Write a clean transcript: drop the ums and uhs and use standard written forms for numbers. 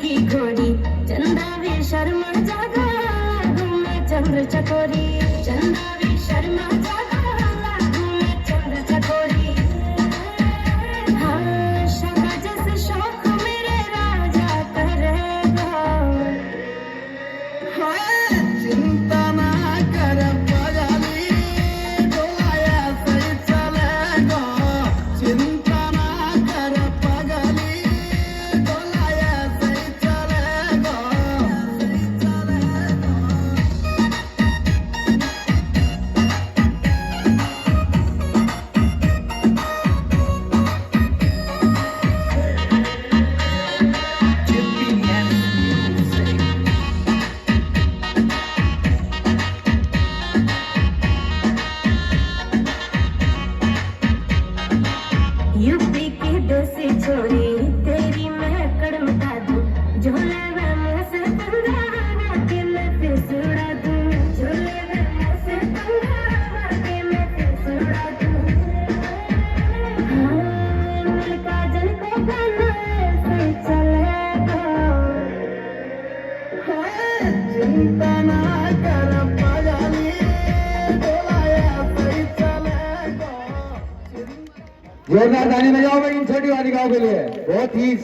की घोड़ी चंदा भी शर्मा जागा घूमे चंद्र चकोरी चंदा भी शर्मा जागा घूमे चंद्र चकोरी हाँ शका जैसे शौक मेरे राजा करेगा चिंता ना कर पगली डोलाया सही चलेगा चिंता ना कर पगली डोलाया सही चलेगा यूपी की देसी छोरी तेरी मैं अकड़ मिटा दूं झोले में मुंह से पंगा के मैं फिर सुड़ा दूं झोले में मुंह से पंगा के मैं फिर सुड़ा दूं हाँ मिलका जल को गाना ऐसे चलेगा चिंता ना कर पगली डोलाया सही चलेगा जोरदार ताली बजाओ भाई इन छोटी वाली गाँव के लिए बहुत ही